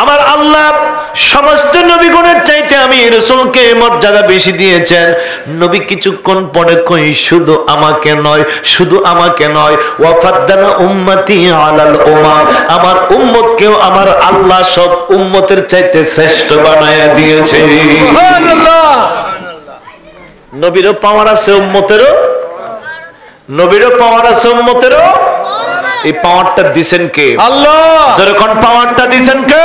আমার আল্লাহ সমস্ত নবীগণের চাইতে আমি রাসূলকে মর্যাদা বেশি দিয়েছেন। নবী কিছুক্ষণ পরে কই শুধু আমাকে নয়, শুধু আমাকে নয়, ওয়া ফাদ্দালা উম্মতি আলাল উম্মাহ, আমার উম্মতকেও আমার আল্লাহ সব উম্মতের চাইতে শ্রেষ্ঠ বানায়া দিয়েছে। সুবহানাল্লাহ। নবীরও পাওয়ার আছে, উম্মতেরও, নবীরও পাওয়ার আছে, উম্মতেরও। এই পাওয়ারটা দিবেন কে? আল্লাহ। যখন পাওয়ারটা দিবেন কে?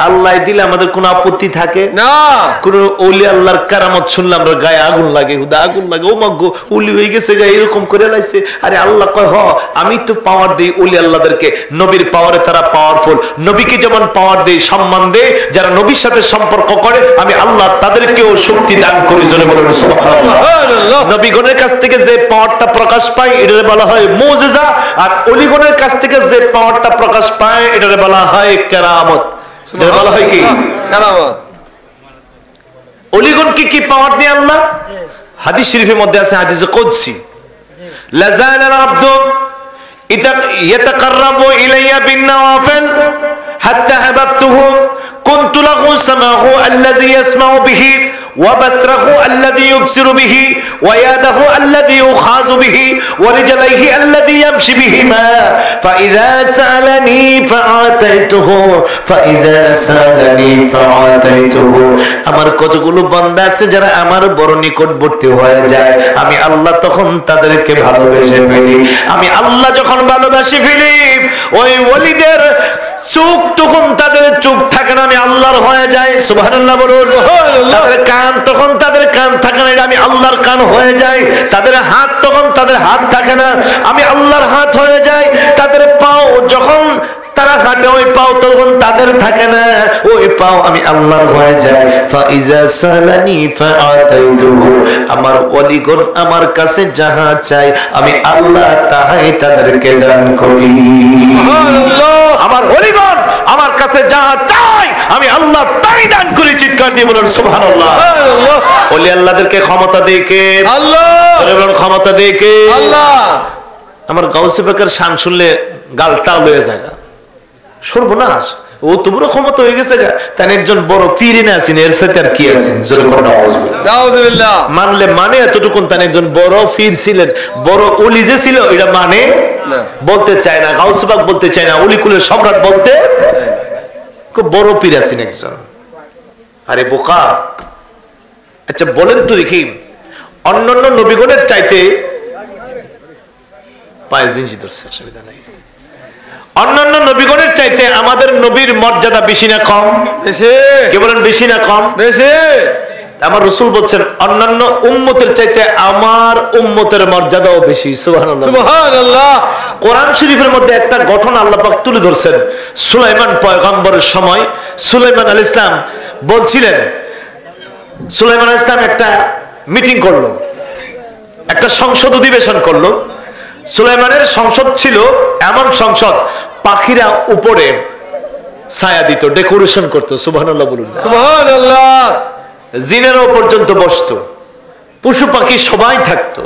আল্লাহ দিলে আমাদের কোনো আপত্তি থাকে না। কোন ওলি আল্লাহর কারামত শুনলে আমরা গায়ে আগুন লাগে, হুদা আগুন লাগে, ও মাগো ওলি হয়ে গেছে গায়ে এরকম করে লাইছে। আরে আল্লাহ কয় হ আমি তো পাওয়ার দেই ওলি আল্লাহদেরকে, নবীর পাওয়ারে তারা পাওয়ারফুল। নবীকে যেমন পাওয়ার দেই, সম্মান দেই, যারা নবীর সাথে সম্পর্ক করে আমি আল্লাহ তাদেরকেও শক্তি দান করি। জোরে বলুন সুবহানাল্লাহ। নবীগণের কাছ থেকে যে পাওয়ারটা প্রকাশ পায় এটাকে বলা হয় মুজিজা, আর ওলিগণের কাছ থেকে যে পাওয়ারটা প্রকাশ পায় এটাকে বলা হয় কেরামত। বলা হয় কি? কেরামত। ওলিগণকে কি পাওয়ার দিয়ে আল্লাহ? হাদিস শরীফের মধ্যে আছে, হাদিসে কুদসি, লা যালাল আবদু ইয়াতাকাররাবু ইলাইয়া বিন-নওয়াফিল হাত্তা আহাবতুহু কুনতু লাহু সামাহু আল্লাযী ইয়াসমাউ বিহি ওয়া বাসরাহু আল্লাযী ইউবসিরু বিহি ওয়া ইয়াদাহু আল্লাযী ইউখাযু বিহি ওয়া রিজলাইহি আল্লাযী ইয়ামশি বিহিমা ফাইযা সালানি ফাআতাইতুহু ফাইযা সালানি ফাআতাইতুহু। আমার কতগুলো বান্দা আছে যারা আমার বড় নিকটবর্তী হয়ে যায়, আমি আল্লাহ তখন তাদেরকে ভালোবেসে ফেলি। আমি আল্লাহ যখন ভালোবেসে ফেলি ওই ওলিদের চোখ তখন তাদের চোখ থাকে না, আমি আল্লাহর হয়ে যায়। সুবহানাল্লাহ বলুন। তাদের কান তখন তাদের কান থাকে না, আমি আল্লাহর কান হয়ে যায়। তাদের হাত তখন তাদের হাত থাকে না, আমি আল্লাহর হাত হয়ে যায়। তাদের পাও যখন তারা হাঁটে ওই পাও তখন তাদের থাকে না, ওই পাও আমি আল্লাহর হয়ে যায়। ফাইজা সালানি ফাআতাইতুহু, আমার ওলিগণ আমার কাছে যাহা চাই আমি আল্লাহ তাহাই তাদেরকে দান করি। সুবহানাল্লাহ। আমার ওলিগণ আমার কাছে যাহা চাই আমি আল্লাহ তাই দান করি। চিৎকার দিয়ে বলুন সুবহানাল্লাহ। সুবহানাল্লাহ। ওলি আল্লাহদেরকে ক্ষমতা দেয় কে? আল্লাহ। বলুন ক্ষমতা দেয় কে? আল্লাহ। আমার গাউসে পাকের শান শুনলে গালটা লয়ে যায়, সর্বনাশ, ও তো বড় ক্ষমতা হয়ে গেছে, তাই একজন বড় পীর না আছেন, এর সাথে আর কি আছেন? নাউযুবিল্লাহ। মানলে মানে এতটুকুন, তাই একজন বড় পীর ছিলেন, বড় ওলি যে ছিল এটা মানে বলতে চায় না, গাউসে পাক বলতে চায় না, ওলি কুলের সম্রাট বলতে, খুব বড় পীর আছেন একজন। আরে বোকা, আচ্ছা বলেন তো দেখি, অন্যান্য নবীগণের চাইতে পায়ে জিঞ্জি ধরছে, অসুবিধা নাই, অন্যান্য নবীগণের চাইতে আমাদের নবীর মর্যাদা বেশি না কম? বেশি। কে বলেন বেশি না কম? বেশি। আমার রাসূল বলছেন অন্যান্য উম্মতের চাইতে আমার উম্মতের মর্যাদাও বেশি। সুবহানাল্লাহ। সুবহানাল্লাহ। কোরআন শরীফের মধ্যে একটা ঘটনা আল্লাহ পাক তুলে ধরছেন। সুলাইমান পয়গম্বরের সময় সুলাইমান আলাইহিস সালাম বলছিলেন, সুলাইমান আলাইহিস সালাম একটা মিটিং করলো, একটা সংসদ অধিবেশন করলো। সুলাইমানের সংসদ ছিল এমন সংসদ, পাখিরা উপরে ছায়া দিত, ডেকোরেশন করতো। সুবহানাল্লাহ বলুন। সুবহানাল্লাহ। জিনেরাও পর্যন্ত বসতো, পশু পাখি সবাই থাকতো।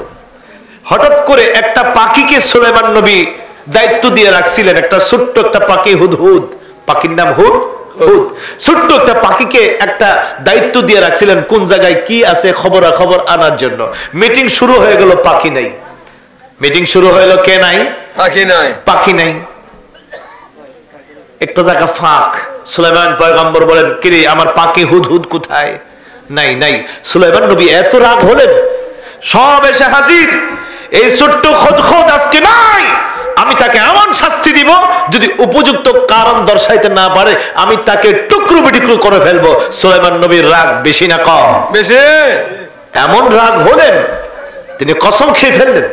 হঠাৎ করে একটা পাখিকে সুলাইমান নবী দায়িত্ব দিয়ে রাখছিলেন, একটা ছোট্ট একটা পাখি, হুদহুদ, পাখির নাম হুদহুদ। ছোট্ট একটা পাখিকে একটা দায়িত্ব দিয়ে রাখছিলেন, কোন জায়গায় কি আছে খবরাখবর আনার জন্য। মিটিং শুরু হয়ে গেল, পাখি নাই। মিটিং শুরু হইলো, কে নাই? পাখি নাই। পাখি নাই। একটা জায়গা ফাঁক। সুলাইমান পয়গম্বর বলেন, কিরে আমার পাখি হুদহুদ কোথায়? নাই নাই। সুলাইমান নবী এত রাগ হলেন, সব এসে হাজির। এই ছোট্ট খুদখুদ আজকে নাই, আমি তাকে এমন শাস্তি দিব, যদি উপযুক্ত কারণ দর্শাইতে না পারে আমি তাকে টুকরো বিটুকরো করে ফেলবো। সুলাইমান নবীর রাগ বেশি না কম? বেশি। এমন রাগ হলেন তিনি কসম খেয়ে ফেললেন।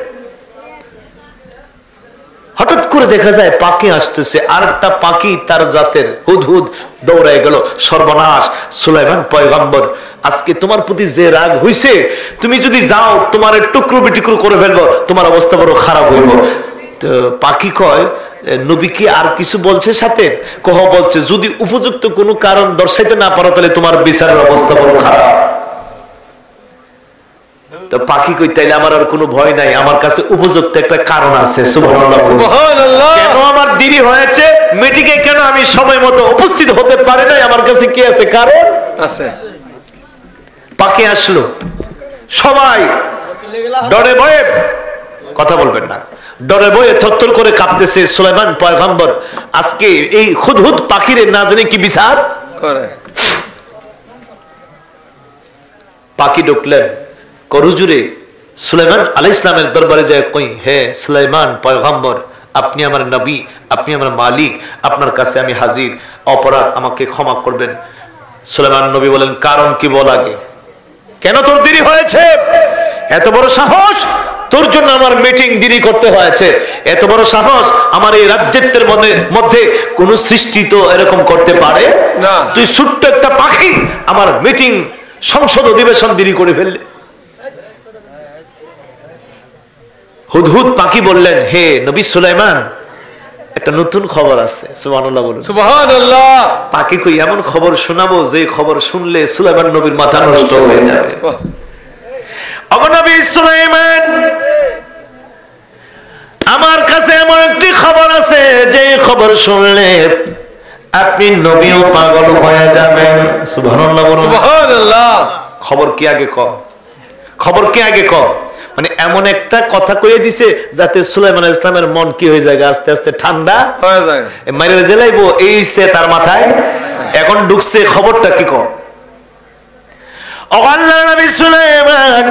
হঠাৎ করে দেখা যায় পাখি আসতেছে, আর একটা পাখি তার জাতের হুদহুদ দৌড়ায় গেল। সর্বনাশ, সুলাইমান পয়গম্বর আজকে তোমার প্রতি যে রাগ হইছে, তুমি যদি যাও তোমার টুকরো বিটুকরো করে ফেলবো, তোমার অবস্থা বড় খারাপ হইব। তো পাখি কয়, নবী কি আর কিছু বলছে সাথে? কহ বলছে, যদি উপযুক্ত কোনো কারণ দর্শাইতে না পারো তাহলে তোমার বিচারের অবস্থা বড় খারাপ। তো পাখি কই তাইলে আমার আর কোনো ভয় নাই, আমার কাছে উপযুক্ত একটা কারণ আছে। সুবহানাল্লাহ, সুবহানাল্লাহ। কেন আমার দেরি হয়েছে, মিটিংয়ে কেন আমি সময় মতো উপস্থিত হতে পারি নাই, আমার কাছে কি আছে, কারণ আছে। পাখি আসলো, সবাই ডরে ভয়ে কথা বলবেন না, ডরে ভয়ে থরথর করে কাঁপতেছে। সুলাইমান পয়গম্বর আজকে এই হুদহুদ পাখিরে না জানি কি বিচার করে। পাখি ঢুকলেন করুজুরে, সুলাইমান আলাইহিস সালামের দরবারে যায় কই, হে সুলাইমান পয়গম্বর, আপনি আমার নবী, আপনি আমার মালিক, আপনার কাছে আমি হাজির, অপরাধ আমাকে ক্ষমা করবেন। সুলাইমান নবী বলেন, কারণ কি বল আগে, কেন তোর দেরি হয়েছে? এত বড় সাহস তোর জন্য আমার মিটিং দেরি করতে হয়েছে, এত বড় সাহস আমার এই রাজ্যের মধ্যে কোন সৃষ্টি তো এরকম করতে পারে না। তুই ছোট্ট একটা পাখি আমার মিটিং সংসদ অধিবেশন দেরি করে ফেললে। হুদহুদ পাখি বললেন, হে নবী সুলাইমান, একটা নতুন খবর আছে। সুবহানাল্লাহ বলুন, সুবহানাল্লাহ। পাখি কই এমন খবর শোনাবো যে খবর শুনলে সুলাইমান নবীর মাথা নষ্ট হয়ে যাবে। ওগো নবী সুলাইমান, আমার কাছে এমন একটি খবর আছে যে খবর শুনলে আপনি নবীও পাগল হয়ে যাবেন। সুবহানাল্লাহ বলুন, সুবহানাল্লাহ। খবর কি আগে কম, খবর কি আগে কম, মানে এমন একটা কথা কইয়ে দিছে যাতে সুলাইমান আলাইহিস সালামের মন কি হয়ে যায়, আস্তে আস্তে ঠান্ডা হয়ে যায়, মাইরে জেলাইবো এই সে তার মাথায় এখন ঢুকছে। খবরটা কি কম, ও আল্লাহর নবী সুলাইমান,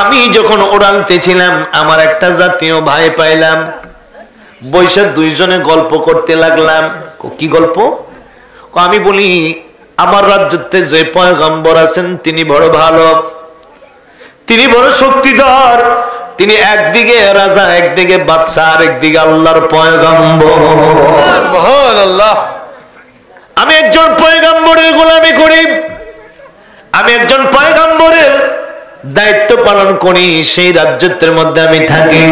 আমি যখন উড়ালতেছিলাম আমার একটা জাতীয় ভাই পাইলাম, বৈশা দুইজনে গল্প করতে লাগলাম। কি গল্প? আমি বলি আমার রাজ্যতে যে পয়গম্বর আছেন তিনি বড় ভালো, তিনি বড় শক্তিধর, তিনি একদিকে রাজা, একদিকে বাদশা, আর একদিকে আল্লাহর পয়গম্বর। সুবহানাল্লাহ। আমি একজন পয়গম্বরের গোলামি করি, আমি একজন পয়গম্বরের দায়িত্ব পালন করি, সেই রাজ্যের মধ্যে আমি থাকি।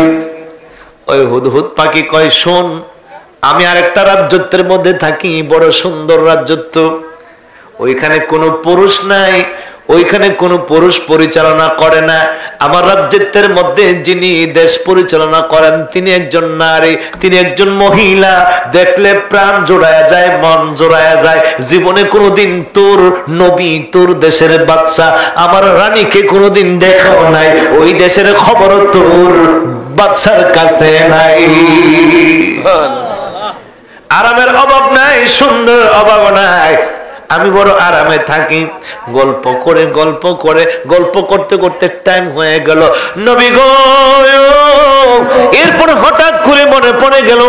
ওই হুদহুদ পাখি কয়, শোন, আমি আরেকটা রাজ্যের মধ্যে থাকি, বড় সুন্দর রাজ্যত্ব, ওইখানে কোনো পুরুষ নাই, ওইখানে কোনো পুরুষ পরিচালনা করে না। আমার রাজ্যের মধ্যে যিনি দেশ পরিচালনা করেন তিনি একজন নারী, তিনি একজন মহিলা, দেখলে প্রাণ জোড়ায় যায়, মন জোড়ায় যায়। জীবনে কোনোদিন তোর নবী, তোর দেশের বাদশা আমার রানীকে কোনোদিন দেখাও নাই, ওই দেশের খবর তোর বাদশার কাছে নাই। আরামের অভাব নাই, সুন্দর অভাব নাই, আমি বড় আরামে থাকি। গল্প করে গল্প করে গল্প করতে করতে টাইম হয়ে গেল। নবী গো, এরপর হঠাৎ করে মনে পড়ে গেল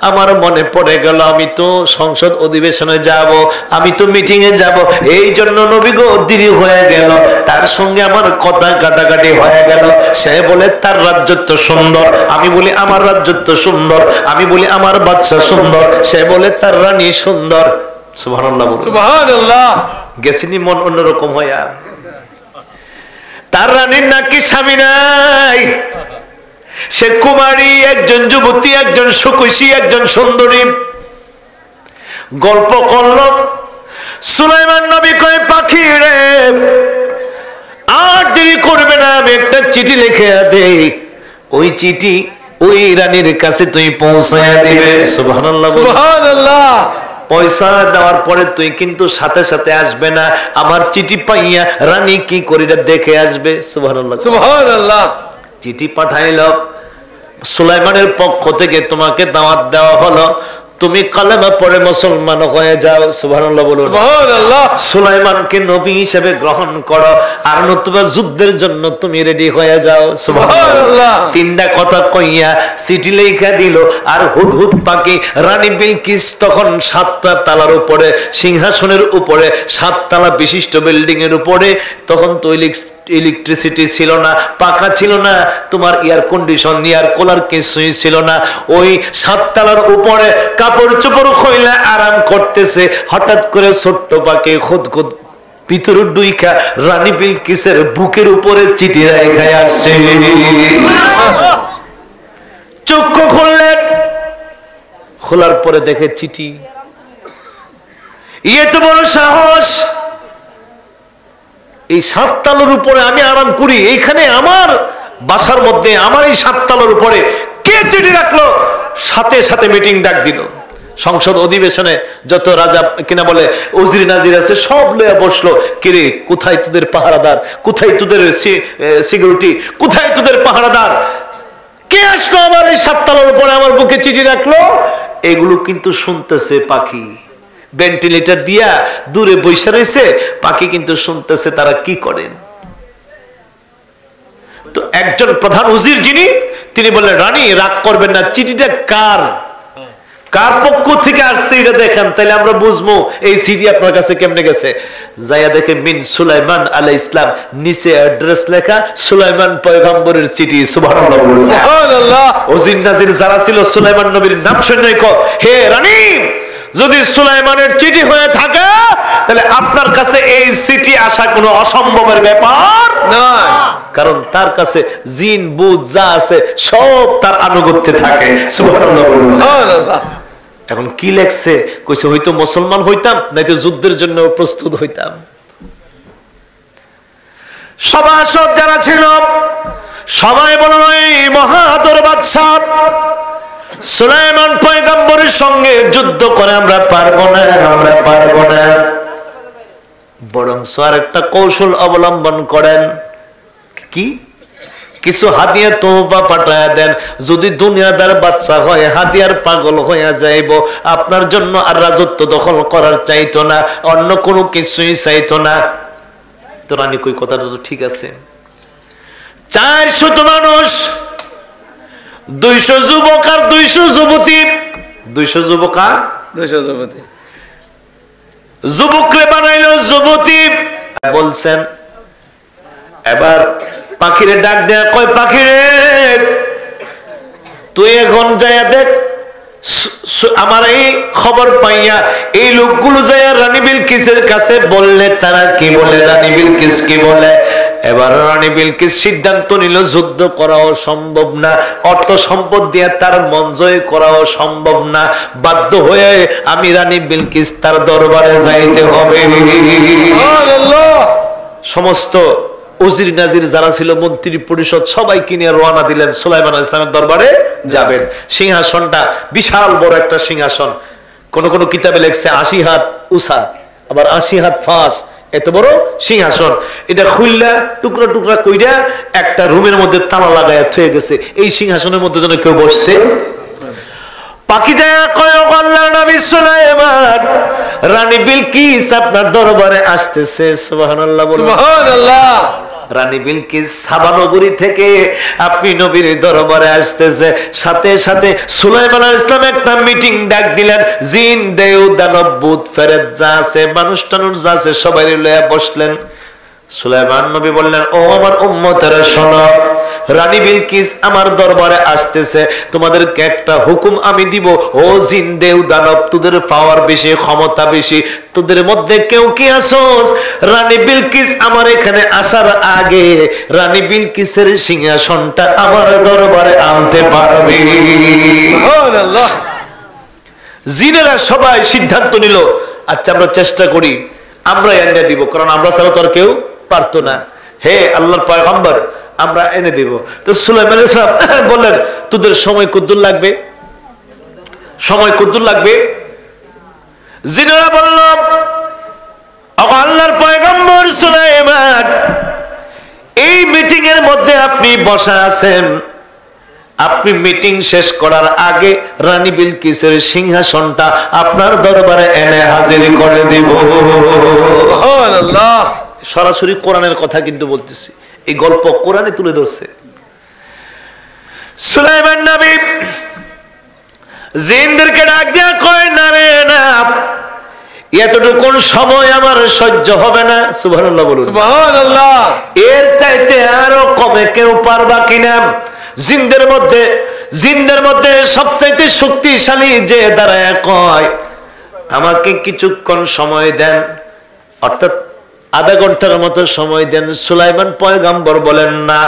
আমার মনে পড়ে গেল আমি তো সংসদ অধিবেশনে যাব, আমি তো মিটিং এ যাব, এই জন্য নবী গো দেরি হয়ে গেল। তার সঙ্গে আমার কথা কাটাকাটি হয়ে গেল। সে বলে তার রাজ্য তো সুন্দর, আমি বলি আমার রাজ্য তো সুন্দর, আমি বলি আমার বাদশা সুন্দর, সে বলে তার রানী সুন্দর। সুবহানাল্লাহ, সুবহানাল্লাহ। গেছিনি মন অন্যরকম হইয়া। তার রানীর নাকি স্বামী নাই, সে কুমারী, একজন যুবতী, একজন সুকুশী, একজন সুন্দরী। গল্প করল। সুলাইমান নবী কয়, পাখি রে, আর দেরি করবে না, আমি একটা চিঠি লিখে দেই, ওই চিঠি ওই রানীর কাছে তুই পৌঁছায়া দিবে। সুবহানাল্লাহ, সুবহানাল্লাহ। পয়সা দেওয়ার পরে তুই কিন্তু সাথে সাথে আসবে না, আমার চিঠি পাইয়া রানী কি করিটা দেখে আসবে। সুবহানাল্লাহ, সুবহানাল্লাহ। চিঠি পাঠাইল, সুলাইমানের পক্ষ থেকে তোমাকে দাওয়াত দেওয়া হলো, তুমি কালেমা পড়ে মুসলমান হয়ে যাও। সুবহানাল্লাহ বলুন, সুবহানাল্লাহ। সুলাইমানকে নবী হিসেবে গ্রহণ করো, আর নতুবা যুদ্ধের জন্য তুমি রেডি হয়ে যাও। সুবহানাল্লাহ। তিনটা কথা কইয়া চিঠি লেখা দিল। আর হুদহুদ পাখি রানী বিলকিস তখন 7টা তালার উপরে, সিংহাসনের উপরে, 7 তালা বিশিষ্ট বিল্ডিং এর উপরে, তখন তো ইলেকট্রিসিটি ছিল না, পাখা ছিল না, তোমার এয়ার কন্ডিশন, এয়ার কুলার কিছুই ছিল না। ওই 7 তালার উপরে কাপড় চোপড় খইলা আরাম করতেছে। হঠাৎ করে ছোট্ট পাখি খুদখুদ ভিতর ডুইকা রানী বিলকিসের বুকের উপরে চিঠি রেখে আসছে। চক্ষু খুললেন, খোলার পরে দেখে চিঠি। এত বড় সাহস! এই 7 তলার উপরে আমি আরাম করি, এইখানে আমার বাসার মধ্যে আমার এই 7 তলার উপরে কে চিঠি রাখলো? সাথে সাথে মিটিং ডাক দিল। সংসদ অধিবেশনে যত রাজা কিনা বলে উজির নাজির আছে সব লয়ে বসলো। কিরে, কোথায় তোদের পাহারাদার, কোথায় তোদের সিকিউরিটি, কোথায় তোদের পাহারাদার? কে আসলো আমার এই 7 তলার উপরে আমার বুকে চিঠি রাখলো? এগুলো কিন্তু শুনতেছে পাখি, ভেন্টিলেটর দিয়া দূরে বসে রয়েছে, পাখি কিন্তু শুনতেছে তারা কি করেন। তো একজন প্রধান উজির যিনি, তিনি বললেন, রানী রাগ করবেন না, চিঠিটা কার কার পক্ষ থেকে আসছে এটা দেখেন, তাহলে আমরা বুঝবো এই চিঠি আপনার কাছে কেমনে গেছে। যাইয়া দেখে মিন সুলাইমান আলাইহিস সালাম, নিচে অ্যাড্রেস লেখা, সুলাইমান পয়গম্বরের চিঠি। সুবহানাল্লাহ, সুবহানাল্লাহ। উজির নাজির যারা ছিল সুলাইমান নবীর নাম শুনে কো, হে রানী, যদি সুলাইমানের চিঠি হয়ে থাকে তাহলে আপনার কাছে এই চিঠি আসা কোনো অসম্ভবের ব্যাপার নয়, কারণ তার কাছে জিন বুত যা আছে সব তার আনুগত্যে থাকে। সুবহানাল্লাহ। এখন কি লেখছে? কইছে হয়তো মুসলমান হইতাম, নাইতো যুদ্ধের জন্য প্রস্তুত হইতাম। সভাসদ যারা ছিল সবাই বলল, এই মহাদর বাদশা সুলাইমান পয়গম্বরের সঙ্গে যুদ্ধ করে আমরা পারবো না, আমরা পারবো না। বরং আর একটা কৌশল অবলম্বন করেন। কি? কিছু হাতিয়ার তোহফা পাঠায় দেন। যদি দুনিয়াদার বাচ্চা হয়, হাতিয়ার পাগল হইয়া যাইব, আপনার জন্য আর রাজত্ব দখল করার চাইতো না, অন্য কোনো কিছুই চাইতো না। তো রানী কই, কথাটা তো ঠিক আছে। 400 মানুষ, 200 যুবক আর 200 যুবতী, 200 যুবক আর 200 যুবতী, যুবকরে বানাইলো যুবতী। বলছেন এবার পাখিরে ডাক দেয়া, কয় পাখিরে তুই এখন যাইয়া দেখ, আমার এই খবর পাইয়া এই লোকগুলো যাইয়া রানী বিলকিসের কাছে বললে তারা কি বলে, রানী বিলকিস কি বলে। এবার রানী বিলকিস সিদ্ধান্ত নিল যুদ্ধ করাও সম্ভব না, অর্থ সম্পদ দিয়ে তার মন জয় করাও সম্ভব না, বাধ্য হয়ে আমি রানী বিলকিস তার দরবারে যাইতে হবে। সমস্ত উজির নাজির যারা ছিল, মন্ত্রী পরিষদ সবাই কিনে রওনা দিলেন, সুলাইমান আলাইহিস সালামের দরবারে যাবেন। সিংহাসনটা বিশাল বড় একটা সিংহাসন, কোন কোন কিতাবে লেখছে 80 হাত উঁচা, আবার 80 হাত ফাঁস, এত বড় সিংহাসন। এটা খুললা টুকরা টুকরা কইরা একটা রুমের মধ্যে তালা লাগায় থয়ে গেছে। এই সিংহাসনের মধ্যে যেন কেউ বসতে। পাখি যায় কয়, আল্লাহর নবী সুলাইমান, রানী বিলকিস আপনার দরবারে আসতেছে। সুবহানাল্লাহ, সুবহানাল্লাহ। রানী বিলকিস সাবা নগরী থেকে আপনি নবীর দরবারে আসতেছে। সাথে সাথে সুলাইমান আলাইহিস সালাম একটা মিটিং ডাক দিলেন। জিন, দেও, দানব, ভূত, ফেরেত যা আছে, মানুষ টানুষ যা আছে সবাই লইয়া বসলেন। সুলাইমান নবী বললেন, ও আমার উম্মতেরা শোনো, রানী বিলকিস আমার দরবারে আসতেছে, তোমাদেরকে একটা হুকুম আমি দিব। ও জিন, দেও, দানব, তোদের পাওয়ার বেশি, ক্ষমতা বেশি, তোদের মধ্যে কেউ কি আসোস, রানী বিলকিস আমার এখানে আসার আগে রানী বিলকিসের সিংহাসনটা আমার দরবারে আনতে পারবে। সুবহানাল্লাহ। জিনেরা সবাই সিদ্ধান্ত নিল, আচ্ছা আমরা চেষ্টা করি, আমরা এনে দিব, কারণ আমরা ছাড়া তো আর কেউ পারতো না। হে আল্লাহর পয়গম্বর, আমরা এনে দিব। তো সুলাইমান আলাইহিস সালাম বললেন, তোদের সময় কতদূর লাগবে? সময় কতদূর লাগবে? জিনেরা বলল, আল্লাহর পয়গম্বর সুলাইমান, এই মিটিং এর মধ্যে আপনি বসা আছেন, আপনি মিটিং শেষ করার আগে রানী বিলকিসের সিংহাসনটা আপনার দরবারে এনে হাজির করে দিব। সুবহানাল্লাহ। সরাসরি কোরআনের কথা কিন্তু বলতেছি, এই গল্প কোরআনে তুলে ধরছে। সুলাইমান নবী জিনদেরকে ডাক দিয়া কয়, না রে না, এতটুকুন সময় আমার সহ্য হবে না। সুবহানাল্লাহ বলুন, সুবহানাল্লাহ। এর চাইতে আরো কমে কেউ পারবা কিনা? জিনদের মধ্যে সবচাইতে শক্তিশালী যে দাঁড়ায় কয়, আমাকে কিছুক্ষণ সময় দেন, অর্থাৎ আধা ঘন্টার মতো সময় দেন। সুলাইমান পয়গম্বর বলেন, না,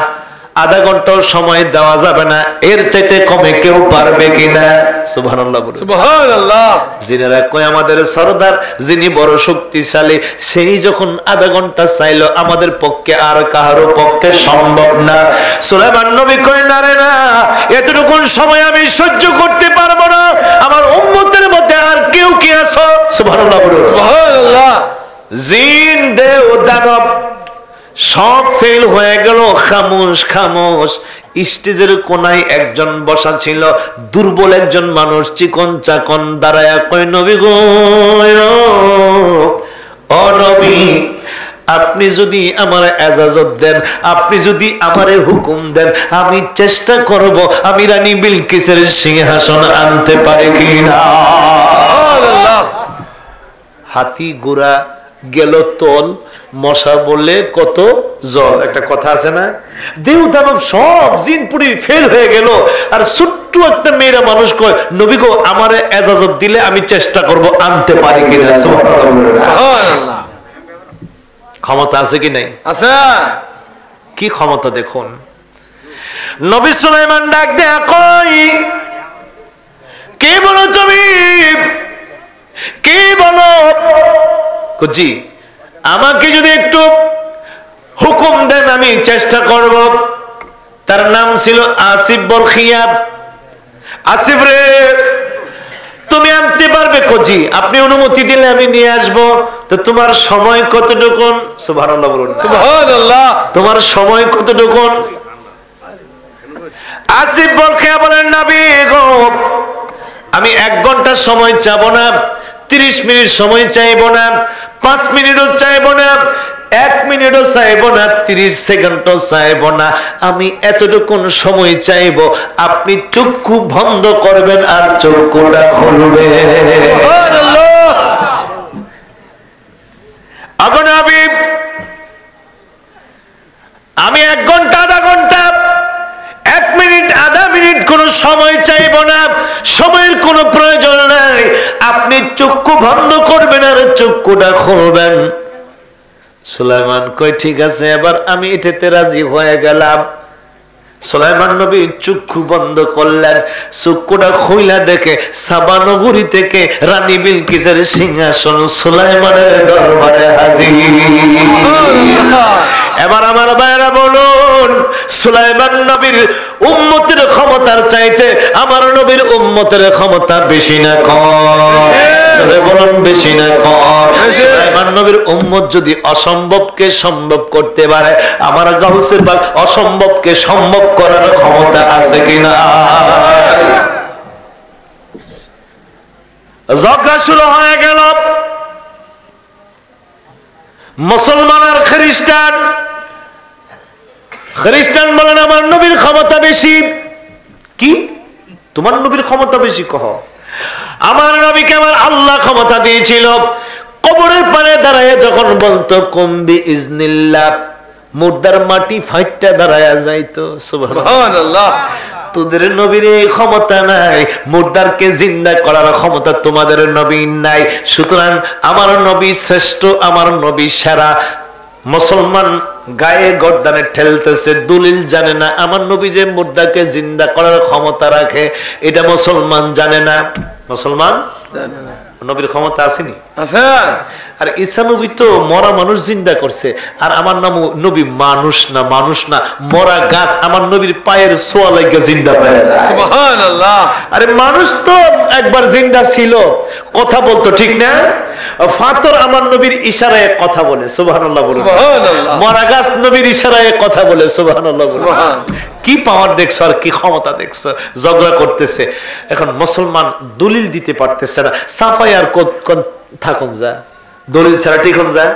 আধা ঘন্টাও সময় দেওয়া যাবে না, এর চাইতে কমে কেউ পারবে কিনা? সুবহানাল্লাহ বলুন। সুবহানাল্লাহ। জিনেরা কয় আমাদের সরদার যিনি বড় শক্তিশালী, সেই যখন আধা ঘন্টা চাইলো আমাদের পক্ষে আর কারো পক্ষে সম্ভব না। সুলাইমান নবী কয় না রে না, এতটুকু সময় আমি সহ্য করতে পারবো না, আমার উম্মতের মধ্যে আর কেউ কি আছো? সুবহানাল্লাহ বলুন। সুবহানাল্লাহ। জিন দেও দানব সব ফেল হয়ে গেল, খামোশ খামোশ। স্টেজের কোনায় একজন বসা ছিল, দুর্বল একজন মানুষ, চিকন চাকন, দাঁড়ায়া কয় নবী গো, ও নবী, আপনি যদি আমার এজাজত দেন, আপনি যদি আমারে হুকুম দেন, আমি চেষ্টা করব আমি রানী বিলকিসের সিংহাসন আনতে পারি কিনা। হাতি ঘোড়া গেল তল, মশা বলে কত জল, একটা কথা আছে না? দেউ দানব সব জিনপুরি ফেল হয়ে গেল, আর ছোট্ট একটা মেয়েরা মানুষ কয় নবী গো আমারে এজাজত দিলে আমি চেষ্টা করব আনতে পারি কিনা। সুবহানাল্লাহ। ক্ষমতা আছে কি নাই? আছে। কি ক্ষমতা দেখুন। নবী সুলাইমান ডাক দেয়া কই, কে বলো তুমি, কে বলো? জি, আমাকে যদি একটু হুকুম দেন আমি চেষ্টা করব। তার নাম ছিল আসিফ বরখিয়া। আসিফ রে, তুমি আনতে পারবে? জি, আপনি অনুমতি দিলে আমি নিয়ে আসবো। তো তোমার সময় কতটুকু? সুবহানাল্লাহ বলুন। সুবহানাল্লাহ। তোমার সময় কতটুকু? আসিফ বরখিয়া বলেন নবী গো, আমি 1 ঘন্টা সময় চাবো না, 30 মিনিট সময় চাইবো না, 5 মিনিটও চাইবো না, 1 মিনিটও চাইবো না, 30 সেকেন্ডও চাইবো না, আমি এতটুকু সময় চাইবো। আপনি চক্ষু বন্ধ করবেন আর চক্ষুটা খুলবেন। আমি 1 ঘন্টা, আধা ঘন্টা, 1 মিনিট, আধা মিনিট কোন সময় চাইবো না, সময়ের কোনো প্রয়োজন নাই। আপনি চক্ষু বন্ধ করবেন আর চক্ষুটা খুলবেন। সুলাইমান কই ঠিক আছে, এবার আমি এটাতে রাজি হয়ে গেলাম। সুলাইমান নবী চক্ষু বন্ধ করলেন, চক্ষুটা খুইলা দেখে সাবা নগরী থেকে রানী বিলকিসের সিংহাসন সুলাইমানের দরবারে হাজির। এবার আমার ভাইরা বলুন, সুলাইমান নবীর উম্মতের ক্ষমতার চাইতে আমার নবীর উম্মতের ক্ষমতা বেশি না কম? বলুন বেশি না কম? সুলাইমান নবীর উম্মত যদি অসম্ভবকে সম্ভব করতে পারে, আমার গাউসে পাক অসম্ভবকে সম্ভব করার ক্ষমতা আছে কিনা? ঝগড়া শুরু হয়ে গেল, মুসলমান আর খ্রিস্টান। খ্রিস্টান বলেন আমার নবীর ক্ষমতা বেশি। কি তোমার নবীর ক্ষমতা বেশি? কহ, আমার নবীকে আমার আল্লাহ ক্ষমতা দিয়েছিল। কবরের পারে দাঁড়ায় যখন বলতো কুম্বি ইজনিল্লাহ, মুর্দার মাটি ফাইটটা দাঁড়ায় যাইতো। সুবহানাল্লাহ। তোদের নবীর এই ক্ষমতা নাই, মুর্দারকে জিন্দা করার ক্ষমতা তোমাদের নবীর নাই। সুতরাং আমার নবী শ্রেষ্ঠ, আমার নবী সেরা। মুসলমান গায়ে গর্দানে ঠেলতেছে, দলিল জানে না আমার নবী যে মুর্দাকে জিন্দা করার ক্ষমতা রাখে, এটা মুসলমান জানে না। মুসলমান নবীর ক্ষমতা আসেনি? আছে। আর ঈসা নবী তো মরা মানুষ জিন্দা করছে, আর আমার নাম নবী মানুষ না, মানুষ না, মরা গাছ আমার নবীর পায়ের ছোঁয়া লাগা জিন্দা হয়ে যায়। সুবহানাল্লাহ। আরে মানুষ তো একবার জিন্দা ছিল, কথা বলতো, ঠিক না? ফাতর আমার নবীর ইশারায় কথা বলে। সুবহানাল্লাহ বলুন। সুবহানাল্লাহ। মরা গাছ নবীর ইশারায় কথা বলে। সুবহানাল্লাহ বলুন। কি পাওয়ার দেখছো আর কি ক্ষমতা দেখছো? ঝগড়া করতেছে। এখন মুসলমান দলিল দিতে পারতেছে না, সাফাই আর থাকুন যা, দলিল ছাড়া ঠিক হন যায়।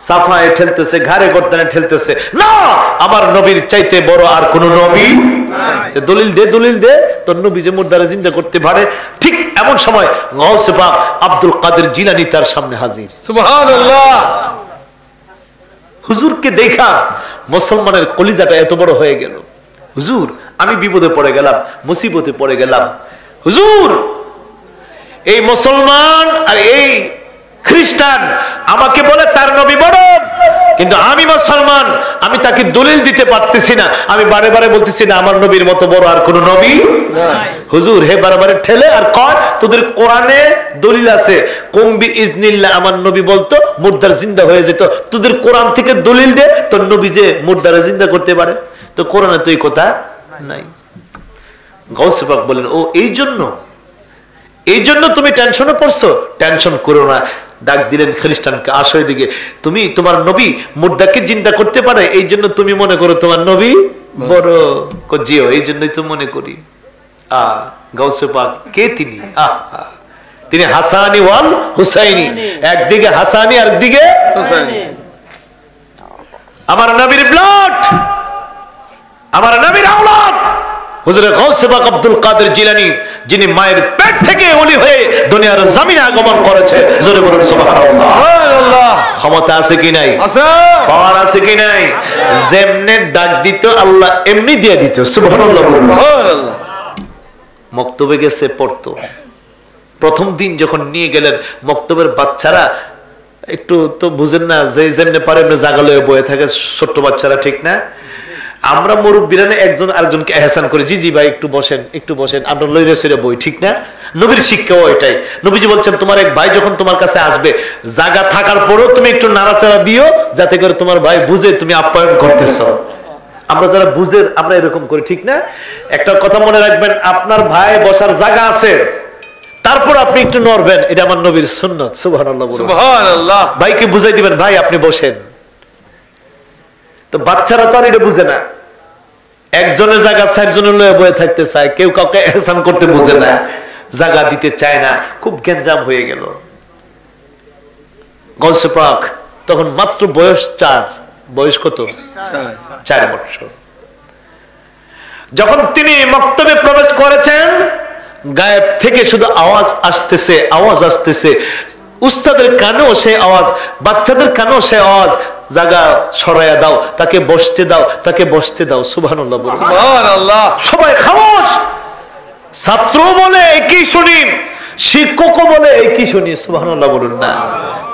সাফায় ঠেলতেছে, ঘাড়ে গর্দানে ঠেলতেছে, না আমার নবীর চাইতে বড় আর কোন নবী নাই। দলিল দে, দলিল দে, তোর নবী যে মুর্দারে জিন্দা করতে পারে। ঠিক এমন সময় গাউসে পাক আব্দুল কাদের জিলানী তার সামনে হাজির। সুবহানাল্লাহ। হুজুরকে দেখা মুসলমানের কলিজাটা এত বড় হয়ে গেল। হুজুর আমি বিপদে পড়ে গেলাম, মুসিবতে পড়ে গেলাম। হুজুর এই মুসলমান আর এই খ্রিস্টান আমাকে বলে তার নবী বড়, কিন্তু আমি মুসলমান, আমি তাকে দলিল দিতে পারতেছি না। আমি বারে বারে বলতেছি না আমার নবীর মতো বড় আর কোন নবী নাই। হুজুর হে বারে ঠেলে আর কয় তোদের কোরআনে দলিল আছে কুম্বি ইজনিল্লাহ, আমার নবী বলতো মুর্দার জিন্দা হয়ে যেত। তোদের কোরআন থেকে দলিল দে তোর নবী যে মুর্দারে জিন্দা করতে পারে, তো কোরআনে তো এই কথা নাই। গাউসে পাক বলেন ও এই জন্য তুমি টেনশনে পড়ছো, টেনশন করো না। ডাক দিলেন খ্রিস্টানকে, আসো এদিকে, তুমি তোমার নবী মুর্দাকে জিন্দা করতে পারে, এই জন্য তুমি মনে করো তোমার নবী বড়। জিও, এই জন্যই তো মনে করি। গাউসে পাক কে তিনি? তিনি হাসানি ওয়াল হুসাইনি, একদিকে হাসানি আর একদিকে হুসাইনি। আমার নবীর ব্লাড, আমার নবীর আওলাদ হুজুর গাউসে পাক আব্দুল কাদের জিলানী, যিনি মায়ের পেট থেকে ওলি হয়ে দুনিয়ার জমিনে আগমন করেছে। জোরে বলুন সুবহানাল্লাহ। ক্ষমতা আছে কি নাই? আছে। পাওয়ার আছে কি নাই? যেমনে ডাক দিত আল্লাহ এমনি দিয়ে দিত। সুবহানাল্লাহ। সুবহানাল্লাহ। মক্তবে গেছে পড়তো। প্রথম দিন যখন নিয়ে গেলেন, মক্তবের বাচ্চারা একটু তো বুঝেন না, যে যেমনে পারে এমনি জাগালো বয়ে থাকে ছোট্ট বাচ্চারা, ঠিক না? আমরা মুরব্বীরা একজন আরেকজনকে এহসান করি, জি জি ভাই একটু বসেন, আমরা লইরে সইরে বই, ঠিক না? নবীর শিক্ষাও এটাই। নবীজি বলছেন তোমার এক ভাই যখন তোমার কাছে আসবে, জায়গা থাকার পরেও তুমি একটু নাড়াচাড়া দিও, যাতে করে তোমার ভাই বুঝে তুমি আপ্যায়ন করতেছ। আমরা যারা বুঝের আমরা এরকম করি, ঠিক না? একটা কথা মনে রাখবেন, আপনার ভাই বসার জায়গা আছে, তারপর আপনি একটু নড়বেন, এটা আমার নবীর সুন্নাত। সুবহানাল্লাহ। সুবহানাল্লাহ। ভাইকে বুঝাই দিবেন, ভাই আপনি বসেন। তো বাচ্চারা তো আর এটা বুঝে না, একজনের জায়গা চারজনের লয়ে বয়ে থাকতে চায়, কেউ কাউকে এহসান করতে বুঝে না, জায়গা দিতে চায় না, খুব গ্যাঞ্জাম হয়ে গেল। গাউসে পাক তখন মাত্র বয়স 4, বয়স কত? 4 বছর। যখন তিনি মক্তবে প্রবেশ করেছেন, গায়েব থেকে শুধু আওয়াজ আসতেছে, উস্তাদের কানেও সে আওয়াজ, বাচ্চাদের কানেও সে আওয়াজ, জায়গা সরাইয়া দাও, তাকে বসতে দাও। সুবহানাল্লাহ। সুবহানাল্লাহ। সবাই খামোশ। ছাত্র বলে একই শুনি, শিক্ষকও বলে একই শুনি। সুবহানাল্লাহ বলুন না।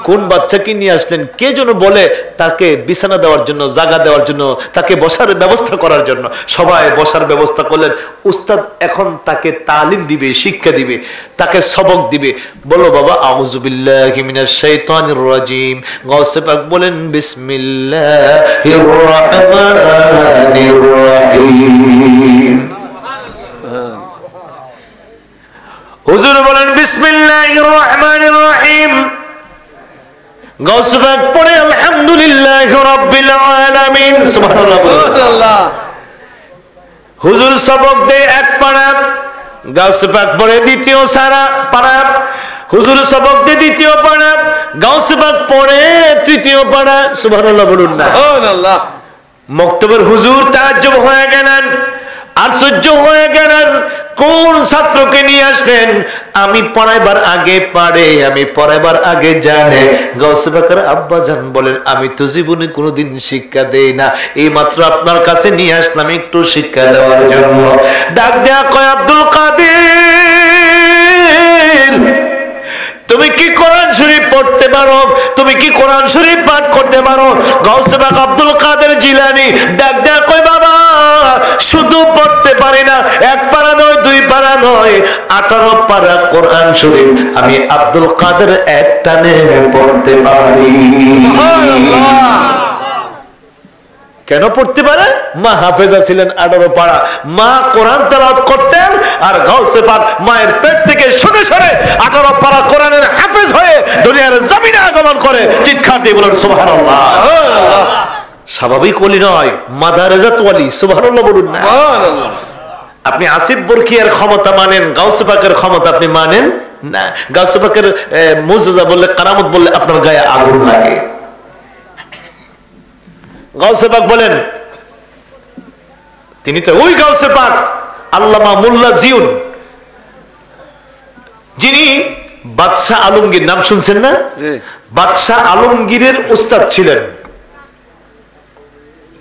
কোন বাচ্চাকে নিয়ে আসলেন, কে যেন বলে তাকে বিছানা দেওয়ার জন্য, জায়গা দেওয়ার জন্য, তাকে বসার ব্যবস্থা করার জন্য। সবাই বসার ব্যবস্থা করলেন। উস্তাদ এখন তাকে তালিম দিবে, শিক্ষা দিবে, তাকে সবক দিবে। বলো বাবা, আউযু বিল্লাহি মিনাশ শাইতানির রাজিম। গাউসে পাক বলেন বিসমিল্লাহির রাহমানির রাহিম। হুজুর বলেন বিসমিল্লাহির রাহমানির রাহিম। গাউসে পাক পড়ে আলহামদুলিল্লাহি রাব্বিল আলামিন। সুবহানাল্লাহ। হুজুর সবক দেয় এক পারা, গাউসে পাক পড়ে দ্বিতীয় পারা, হুজুর সবক দেয় দ্বিতীয় পারা, গাউসে পাক পড়ে তৃতীয় পারা। সুবহানাল্লাহ বলুন না। সুবহানাল্লাহ। মক্তবের হুজুর তাজ্জব হয়ে গেলেন, আশ্চর্য হয়ে গেলেন, কোন ছাত্রকে নিয়ে আসলেন? আমি পড়াইবার আগে পারে, আমি পড়াইবার আগে জানে। গাউসে পাকের আব্বা জান বলেন আমি তো জীবনে কোনোদিন শিক্ষা দেই না, এই মাত্র আপনার কাছে নিয়ে আসলাম একটু শিক্ষা দেওয়ার জন্য। ডাক দেয়া কয় আব্দুল কাদের, তুমি কি কোরআন শরীফ পড়তে পারো? তুমি কি কোরআন শরীফ পাঠ করতে পারো? গাউসে পাক আব্দুল কাদের জিলানী ডাক দেয়া কয় বাবা, শুধু পড়তে পারি না, 1 পারা নয়, 2 পারা নয়, 18 পারা কোরআন শরীফ আমি আব্দুল কাদের এক টানে পড়তে পারি। কেন পড়তে পারে? মা হাফেজা ছিলেন 18 পারা, মা কোরআন তেলাওয়াত করতেন, আর গাউসে পাক মায়ের পেট থেকে শুনে 18 পারা কোরআনের হাফেজ হয়ে দুনিয়ার জমিনে আগমন করে। চিৎকার দিয়ে বলেন সুবহানাল্লাহ। স্বাভাবিক ওলি নয়, মাদারেজাত ওলি। সুবহানাল্লাহ বলুন না। সুবহানাল্লাহ। আপনি আসিফ বরকিয়ার ক্ষমতা মানেন, গাউসে পাকের ক্ষমতা আপনি মানেন না। গাউসে পাকের মুজিজা বললে, কারামত বললে আপনার গায়ে আগুন লাগে। গাউসে পাক বলেন, তিনি তো ওই গাউসে পাক আল্লামা মোল্লা জিউন, যিনি বাদশাহ আলমগীর, নাম শুনছেন না? বাদশাহ আলমগীরের উস্তাদ ছিলেন।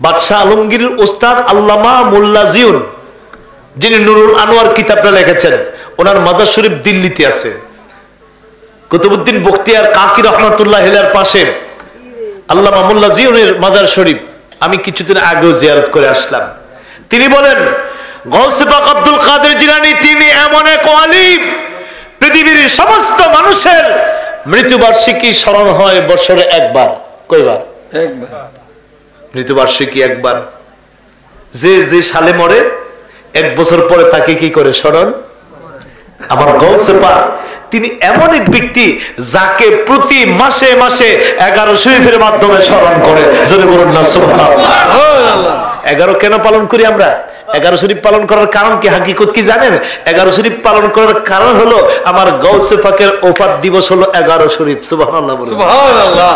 বাদশাহ আলমগীরের উস্তাদ আল্লামা মোল্লা জিউন, যিনি নুরুল আনোয়ার কিতাবটা লিখেছেন। ওনার মাজার শরীফ দিল্লিতে আছে। কুতুবউদ্দিন বখতিয়ার কাকি রহমাতুল্লাহ আলাইহির পাশে আল্লামা মোল্লা জিয়নের মাজার শরীফ আমি কিছুদিন আগেও জিয়ারত করে আসলাম। তিনি বলেন গৌসে পাক আব্দুল কাদের জিলানী তিনি এমন এক আলিম, পৃথিবীর সমস্ত মানুষের মৃত্যুবার্ষিকী স্মরণ হয় বছরে একবার। কয়বার? একবার। মৃত্যুবার্ষিকী একবার। যে যে সালে মরে এক বছর পরে তাকে কি করে স্মরণ? আমার গৌসে পাক তিনি এমন এক ব্যক্তি যাকে প্রতি মাসে মাসে 11 শরীফের মাধ্যমে স্মরণ করে। জোরে বলুন না সুবহানাল্লাহ। 11 কেন পালন করি আমরা? 11 শরীফ পালন করার কারণ কি, হাকিকত কি জানেন? 11 শরীফ পালন করার কারণ হলো আমার গৌসে পাকের ওফাত দিবস হলো 11 শরীফ। সুবহানাল্লাহ বলুন। সুবহানাল্লাহ।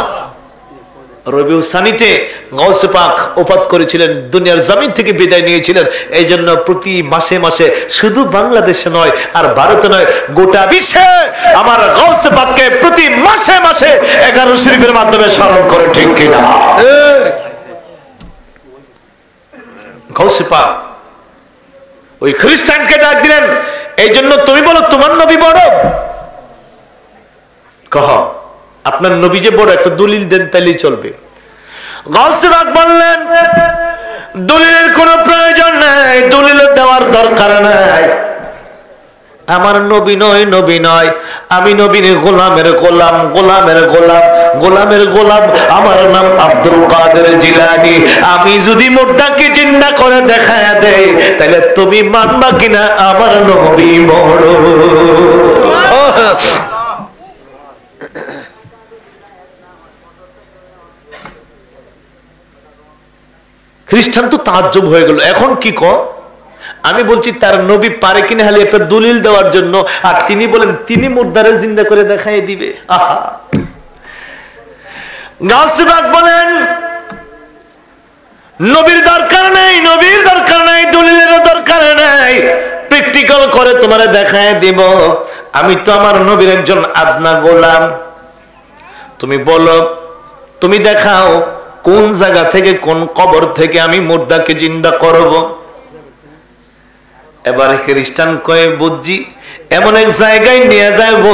রবিউল সানিতে গৌসে পাক ওফাত করেছিলেন, দুনিয়ার জমিন থেকে বিদায় নিয়েছিলেন। এই জন্য প্রতি মাসে মাসে শুধু বাংলাদেশে নয় আর ভারতে নয়, গোটা বিশ্বে আমার গৌসে পাককে প্রতি মাসে মাসে 11 শরীফের মাধ্যমে স্মরণ করে। ঠিক কিনা? গৌসে পাক ওই খ্রিস্টানকে ডাক দিলেন, এই জন্য তুমি বলো তোমার নবী বড়? কহ আপনার নবী যে বড়, একটা দলিল দেন তাইলেই চলবে। গৌসে পাক বললেন দলিলের কোনো প্রয়োজন নাই, দলিল দেওয়ার দরকার নাই। আমার নবী নয়, নবী নয়, আমি নবীর গোলামের গোলাম, গোলামের গোলাম, গোলামের গোলাম। আমার নাম আব্দুল কাদের জিলানী। আমি যদি মুর্দাকে জিন্দা করে দেখায় দেই তাহলে তুমি মানবা কিনা আমার নবী বড়? খ্রিস্টান তো তাজ্জব হয়ে গেল। এখন কি কর? আমি বলছি তার নবী পারে কিনা খালি একটা দলিল দেওয়ার জন্য, আর তিনি বলেন তিনি মুর্দারে জিন্দা করে দেখাই দিবে। আহা, গাউসে পাক বলেন নবীর দরকার নাই, নবীর দরকার নাই, দলিলেরও দরকার নাই, প্র্যাকটিক্যাল করে তোমারে দেখায় দিব। আমি তো আমার নবীর একজন আদনা গোলাম। তুমি বলো, তুমি দেখাও কোন জায়গা থেকে, কোন কবর থেকে আমি মুর্দাকে জিন্দা করব। এবারে খ্রিস্টান কয়ে বুঝছি এমন এক জায়গায় নিয়ে যাইব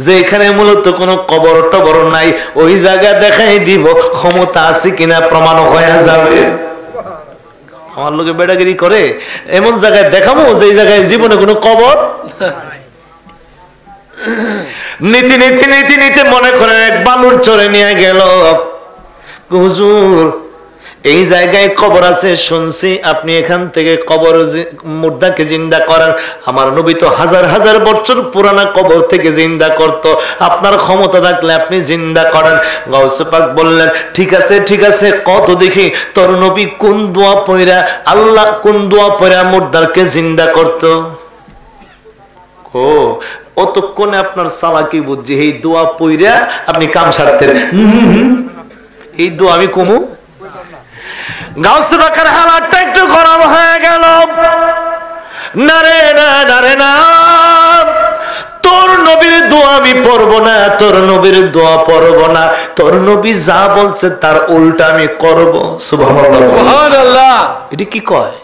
যে এখানে মূলত কোনো কবর টবর নাই, ওই জায়গা দেখাই দিব, ক্ষমতা আছে কিনা প্রমাণ হয়ে যাবে। আমার লোকে বেড়াগিরি করে, এমন জায়গায় দেখাবো যে জায়গায় জীবনে কোনো কবর। নীতি নীতি নীতি নীতি মনে করেন এক বালুর চরে নিয়ে গেল। হুজুর এই জায়গায় কবর আছে শুনছি, আপনি এখান থেকে কবর মুর্দাকে জিন্দা করার। আমার নবী তো হাজার হাজার বছর পুরানা কবর থেকে জিন্দা করত, আপনার ক্ষমতা থাকলে আপনি জিন্দা করেন। গাউসে পাক বললেন ঠিক আছে ঠিক আছে, কত দেখি তোর নবী কোন দোয়া পয়রা, আল্লাহ কোন দোয়া পয়রা মুর্দাকে জিন্দা করত। ও অতক্ষণে আপনার চালাকি বুঝছি, এই দোয়া পয়রা আপনি কাম সারতেন। এই দোয়া আমি কমু? গাউসে পাকের হালাতটা একটু গরম হয়ে গেল। না রে না, না রে না, তোর নবীর দোয়া আমি পড়বো না, তোর নবীর দোয়া পড়বো না, তোর নবী যা বলছে তার উল্টা আমি করব। সুবহানাল্লাহ, সুবহানাল্লাহ। এটি কি কয়?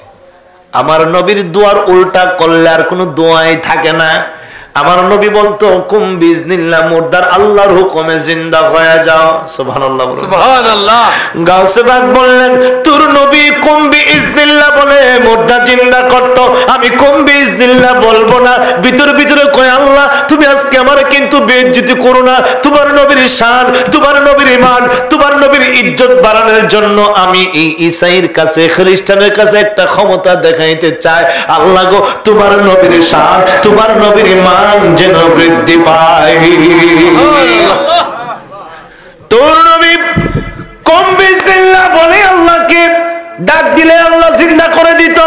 আমার নবীর দোয়ার উল্টা করলে আর কোনো দোয়াই থাকে না। আমার নবী বলতো কুম বিজনিল্লাহ, মুর্দার আল্লাহর হুকুমে জিন্দা হয়ে যাও। সুবহানাল্লাহ, সুবহানাল্লাহ। গাউসে পাক বললেন তোর নবী কুম বিজনিল্লাহ বলে মুর্দা জিন্দা করত, আমি কুম বিজনিল্লাহ বলবো না। ভিতরে ভিতরে কয় আল্লাহ তুমি আজকে আমার কিন্তু বেইজ্জতি করো না, তোমার নবীর শান, তোমার নবীর ঈমান, তোমার নবীর ইজ্জত বাড়ানোর জন্য আমি এই ঈসাইর কাছে, খ্রিস্টানের কাছে একটা ক্ষমতা দেখাইতে চাই। আল্লাহ গো তোমার নবীর শান, তোমার নবীর ঈমান যেন বৃদ্ধি পায়। তোর নবী কম বিসমিল্লাহ বলে আল্লাহকে ডাক দিলে আল্লাহ জিন্দা করে দিত,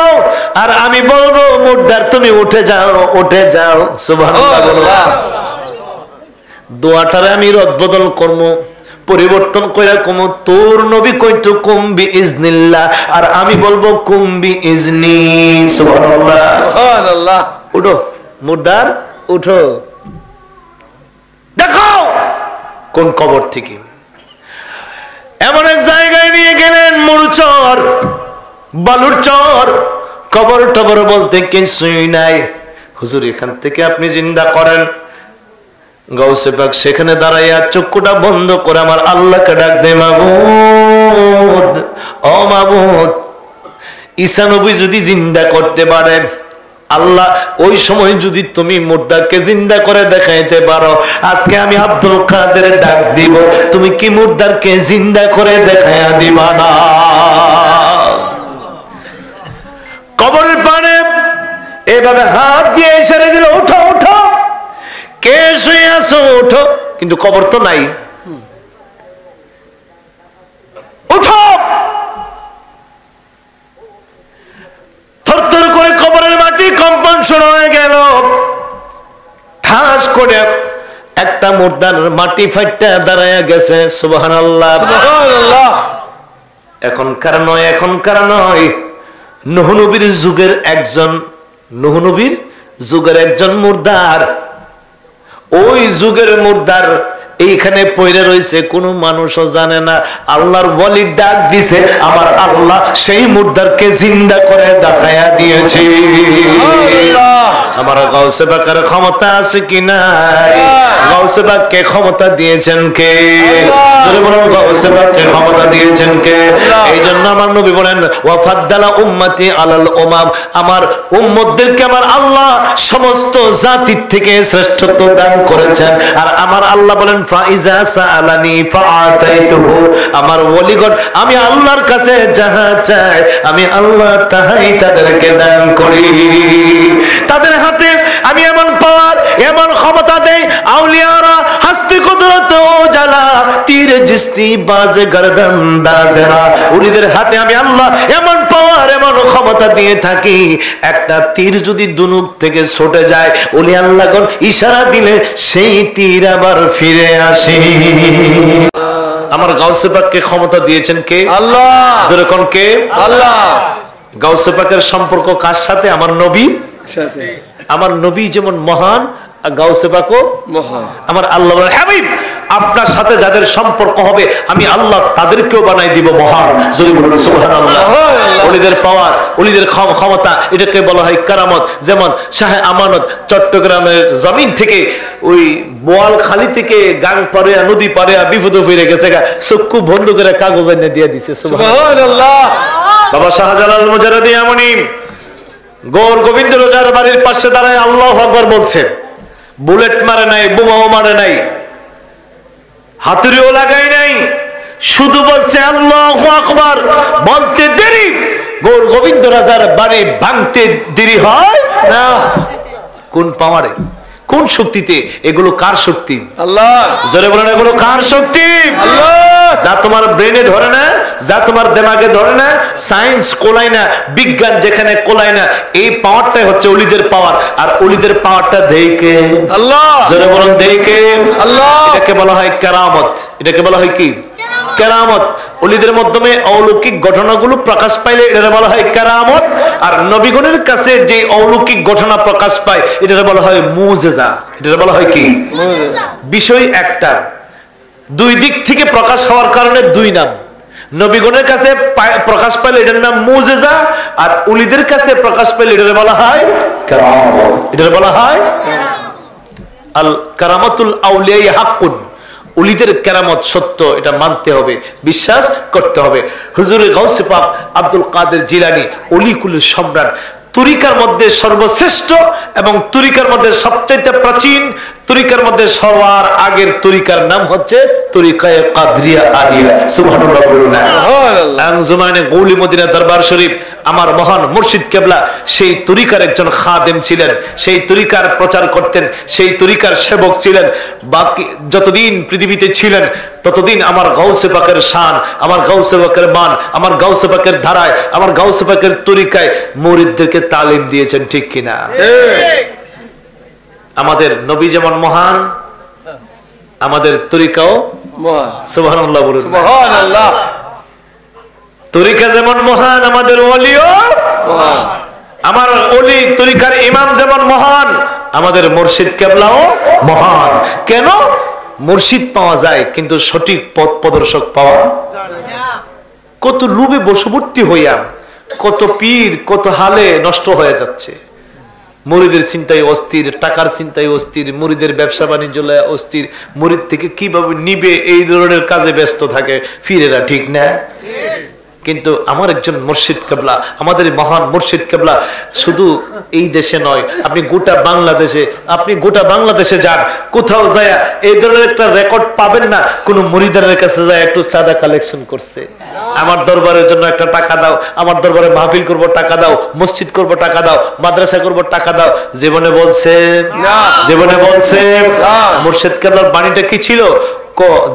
আর আমি বলবো মুর্দার তুমি উঠে যাও, উঠে যাও। সুবহানাল্লাহ। দোয়াটারে আমি রদবদল করব, পরিবর্তন কইরা কমু, তোর নবী কইতো কুম বিইজনিল্লাহ, আর আমি বলবো কুম বিইজনি। সুবহানাল্লাহ, সুবহানাল্লাহ। উঠো মুর্দার, উঠো, দেখো কোন কবর থেকে। এমন এক জায়গায় নিয়ে গেলেন, মরুচর, বালুর চর, কবর টবর বলতে কিছুই নাই। হুজুর এখান থেকে আপনি জিন্দা করেন। গাউসে পাক সেখানে দাঁড়াইয়া চক্ষুটা বন্ধ করে আমার আল্লাহকে ডাক দে, মাবুদ, ও মাবুদ, ঈসা নবী যদি জিন্দা করতে পারে, আল্লাহ ওই সময় যদি তুমি মুর্দাকে জিন্দা করে দেখাইতে পারো, আজকে আমি আব্দুল কাদের ডাক দিব, তুমি কি মুর্দাকে জিন্দা করে দেখাইয়া দিবা না? কবরের পানে এভাবে হাত দিয়ে ইশারা দিল, ওঠো ওঠো, কে শুয়ে আছো ওঠো, কিন্তু কবর তো নাই। উঠো, থরথর করে কবরের মাটি কম্পন শুরু হয়ে গেল, ঠাস করে একটা মুর্দার মাটি ফাইটা দাঁড়ায় গেছে। সুবহানাল্লাহ, সুবহানাল্লাহ। এখনকার নয়, এখনকার নয়, নূহ নবীর যুগের একজন, নূহ নবীর যুগের একজন মুর্দার, ওই যুগের মুর্দার এইখানে পড়ে রয়েছে, কোন মানুষও জানে না। আল্লাহর ওয়ালি ডাক দিছে, আমার আল্লাহ সেই মুর্দারকে জিন্দা করে দেখায়া দিয়েছে। আমার গাউসে পাকের ক্ষমতা আছে কি নাই? গাউসে পাককে ক্ষমতা দিয়েছেন কে? জোরে বলুন, গাউসে পাককে ক্ষমতা দিয়েছেন কে? এই জন্য আমার নবী বলেন, ওয়া ফাদ্দালা উম্মতি আলাল উমাম, আমার উম্মতদেরকে আমার আল্লাহ সমস্ত জাতির থেকে শ্রেষ্ঠত্ব দান করেছেন। আর আমার আল্লাহ বলেন, ফাইজা সাআলানি ফাআতাইতুহু, আমার ওলিগণ আমি আল্লাহর কাছে যাহা চাই আমি আল্লাহ তাহাই তাদেরকে দান করি। তাদের হাতে আমি এমন পাওয়ার, এমন ক্ষমতা দেই, আউলিয়ারা হস্তে কুদরত ও জালা, তীর জিস্তি বাজে গর্দন দাজরা, ওলিদের হাতে আমি আল্লাহ এমন পাওয়ার, এমন ক্ষমতা দিয়ে থাকি, একটা তীর যদি দুনুক থেকে ছুটে যায়, ওলি আল্লাহগণ ইশারা দিলে সেই তীর আবার ফিরে আসে। আমার গাউসে পাককে ক্ষমতা দিয়েছেন কে? আল্লাহ। যেরকম কে? আল্লাহ। গাউসে পাকের সম্পর্ক কার সাথে? আমার নবীর সাথে। আমার নবী যেমন মহান, গাউসে পাকও মহান। আমার আল্লাহ বলেন, হাবিব আপনার সাথে যাদের সম্পর্ক হবে আমি আল্লাহ তাদেরকেও বানাই দিব মহান। যদি বলুন সুবহানাল্লাহ। ওলিদের পাওয়ার, ওলিদের ক্ষমতা, এটাকে বলা হয় কারামত। যেমন শাহে আমানত চট্টগ্রামের জমিন থেকে ওই বোয়ালখালী থেকে গাং পারে, নদী পারে বিপদ ফিরে গেছে, চক্ষু বন্ধ করে কাগজ এনে দিয়ে দিছে। সুবহানাল্লাহ। বাবা শাহজালাল মুজাররদি আমনি গৌর গোবিন্দ রোজার বাড়ির পাশে দাঁড়ায় আল্লাহু আকবার বলছে, বুলেট মারে নাই, বোমাও মারে নাই, হাতুড়িও লাগাই নাই, শুধু বলছে আল্লাহু আকবার। বলতে দেরি, গৌর গোবিন্দ রাজার বাড়ি ভাঙতে দেরি হয় না। কোন পাওয়ারে, কোন শক্তিতে? এগুলো কার শক্তি? আল্লাহ। জোরে বলেন, এগুলো কার শক্তি? আল্লাহ। যা তোমার ব্রেনে ধরে না, যা তোমার দিমাগে ধরে না, সায়েন্স কোলায় না, বিজ্ঞান যেখানে কোলায় না, এই পাওয়ারটাই হচ্ছে ওলিদের পাওয়ার। আর ওলিদের পাওয়ারটা দেয় কে? আল্লাহ। জোরে বলেন, দেয় কে? আল্লাহ। এটাকে বলা হয় কেরামত। এটাকে বলা হয় কি? কেরামত। ওলিদের মাধ্যমে অলৌকিক ঘটনাগুলো প্রকাশ পাইলে এটা বলা হয় কেরামত। আর নবীগণের কাছে যে অলৌকিক ঘটনা প্রকাশ পায় এটা বলা হয় মুজিজা। এটা বলা হয় কি? মুজিজা। বিষয় একটা, দুই দিক থেকে প্রকাশ হওয়ার কারণে দুই নাম। নবীগণের কাছে প্রকাশ পাইলে এটার নাম মুজিজা, আর ওলিদের কাছে প্রকাশ পাইলে এটা বলা হয় কেরামত। এটা বলা হয় আল কারামাতুল আউলিয়া হাক্কুন। ওলিদের কেরামত সত্য, এটা মানতে হবে, বিশ্বাস করতে হবে। হুজুরে গাউসে পাক আব্দুল কাদের জিলানী অলিকুলের সম্রাট, তরিকার মধ্যে সর্বশ্রেষ্ঠ এবং তরিকার মধ্যে সবচেয়ে প্রাচীন, তরিকার মধ্যে সবার আগের তরিকার নাম হচ্ছে তরিকায়ে কাদরিয়া আলিয়া। সুবহানাল্লাহ বলুন। আঞ্জুমানে গৌলি মদিনা দরবার শরীফ আমার মহান মুর্শিদ কেবলা সেই তরিকার একজন খাদেম ছিলেন, সেই তরিকার প্রচার করতেন, সেই তরিকার সেবক ছিলেন। বাকি যতদিন পৃথিবীতে ছিলেন ততদিন আমার গাউসে পাকের শান, আমার গাউসে পাকের মান, আমার গাউসে পাকের ধারায়, আমার গাউসে পাকের তরিকায় মুরিদদেরকে তালিম দিয়েছেন। ঠিক কিনা? আমাদের নবী যেমন মহান, আমাদের তরিকাও মহান। সুবহানাল্লাহ বলুন। সুবহানাল্লাহ। তরিকা যেমন মহান, আমাদের ওলিও মহান। আমার ওলি তরিকার ইমাম যেমন মহান, আমাদের মুর্শিদ কেবলাও মহান। কেন? মুর্শিদ পাওয়া যায় কিন্তু সঠিক পথ প্রদর্শক পাওয়া যায় না। কত লোভে বশবর্তী হইয়া কত পীর কত হালে নষ্ট হয়ে যাচ্ছে। মুরিদের চিন্তায় অস্থির, টাকার চিন্তায় অস্থির, মুরিদের ব্যবসা বাণিজ্য অস্থির, মুরিদ থেকে কিভাবে নিবে এই ধরনের কাজে ব্যস্ত থাকে ফিরেরা, ঠিক না? কিন্তু আমার একজন মুর্শিদ কেবলা, আমাদের মহান মুর্শিদ কেবলা শুধু এই দেশে নয়, আপনি গোটা বাংলাদেশে যান, কোথাও যায় এই ধরনের একটা রেকর্ড পাবেন না কোন মুরিদের কাছে যায় একটু চাঁদা কালেকশন করছে, আমার দরবারের জন্য একটা টাকা দাও, আমার দরবারে মাহফিল করব টাকা দাও, মসজিদ করব টাকা দাও, মাদ্রাসা করব টাকা দাও। জীবনে বলছে না, জীবনে বলছে না। মুর্শিদ কেবলার বাণীটা কি ছিল?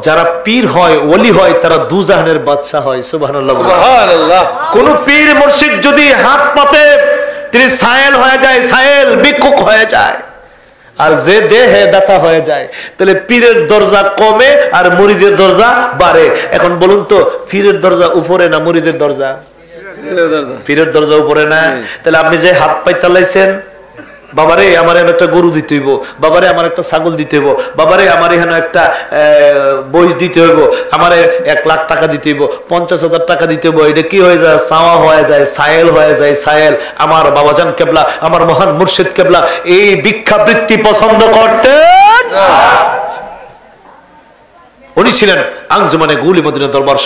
যারা পীর হয়, ওলি হয়, তারা দুজাহানের বাদশা হয়। সুবহানাল্লাহ, সুবহানাল্লাহ। কোন পীর মুর্শিদ যদি হাত পাতে তিনি সায়েল হয়ে যায়, সায়েল ভিক্ষুক হয়ে যায়, আর যে দেহে দাতা হয়ে যায়, তাহলে পীরের দরজা কমে আর মুরিদের দরজা বাড়ে। এখন বলুন তো, পীরের দরজা উপরে না মুরিদের দরজা? পীরের দরজা উপরে না? তাহলে আপনি যে হাত পাইতে লাইছেন, বাবারে আমার একটা গরু দিতে হইব, বাবারে আমার একটা ছাগল দিতে হইব, বাবারে আমার এখানে একটা বইস দিতে হইব, আমার 1 লাখ টাকা দিতে হইব, 50,000 টাকা দিতে হইব, এটা কি হয়ে যায়? চাওয়া হয়ে যায়, সায়েল হয়ে যায়, সায়েল। আমার বাবাজান কেবলা, আমার মহান মুর্শিদ কেবলা এই ভিক্ষাবৃত্তি পছন্দ করতেন না। উনি ছিলেন আঞ্জুমানে গুলি মদিনা দরবার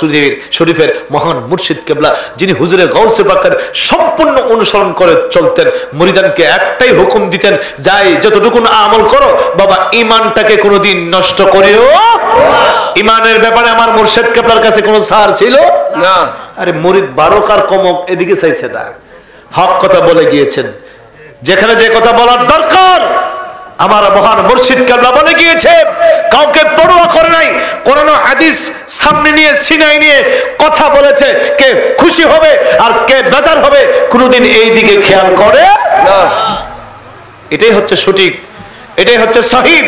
শরীফের মহান মুর্শিদ কেবলা, যিনি হুজুরের গাউসে পাকের সম্পূর্ণ অনুসরণ করে চলতেন। মুরিদানকে একটাই হুকুম দিতেন, যাই যতটুকু আমল করো বাবা, ইমানটাকে কোনোদিন নষ্ট করিও। ইমানের ব্যাপারে আমার মুর্শিদ কেবলার কাছে কোনো ছাড় ছিল না। আরে মুরিদ বারোকার কমক এদিকে চাইছে না, হক কথা বলে গিয়েছেন। যেখানে যে কথা বলার দরকার আমার মহান মুর্শিদ কেবলা বলে গিয়েছে, কাউকে পরোয়া করে নাই। কোরআন হাদিস সামনে নিয়ে সিনায় নিয়ে কথা বলেছে, কে খুশি হবে আর কে বেজার হবে কোনোদিন এই দিকে খেয়াল করে না। এটাই হচ্ছে সঠিক, এটাই হচ্ছে সহিহ,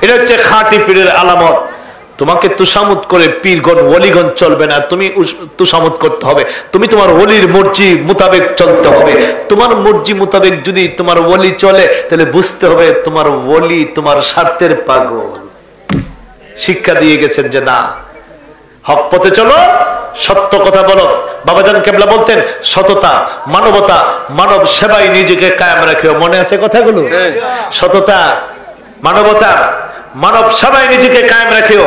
এটা হচ্ছে খাঁটি পীরের আলামত। তোমাকে তুষামত করে পীরগণ ওলিগণ চলবে না, তুমি তুষামত করতে হবে। তুমি তোমার ওলির মর্জি মোতাবেক চলতে হবে। তোমার মর্জি মোতাবেক যদি তোমার ওলি চলে, তাহলে বুঝতে হবে তোমার ওলি তোমার স্বার্থের পাগল। শিক্ষা দিয়ে গেছেন যে না, হক পথে চলো, সত্য কথা বলো। বাবাজান কেবলা বলতেন, সততা, মানবতা, মানব সেবায় নিজেকে কায়েম রাখিও। মনে আছে কথাগুলো? সততা, মানবতা, মানব সেবায় নিজেকে কায়েম রাখিও।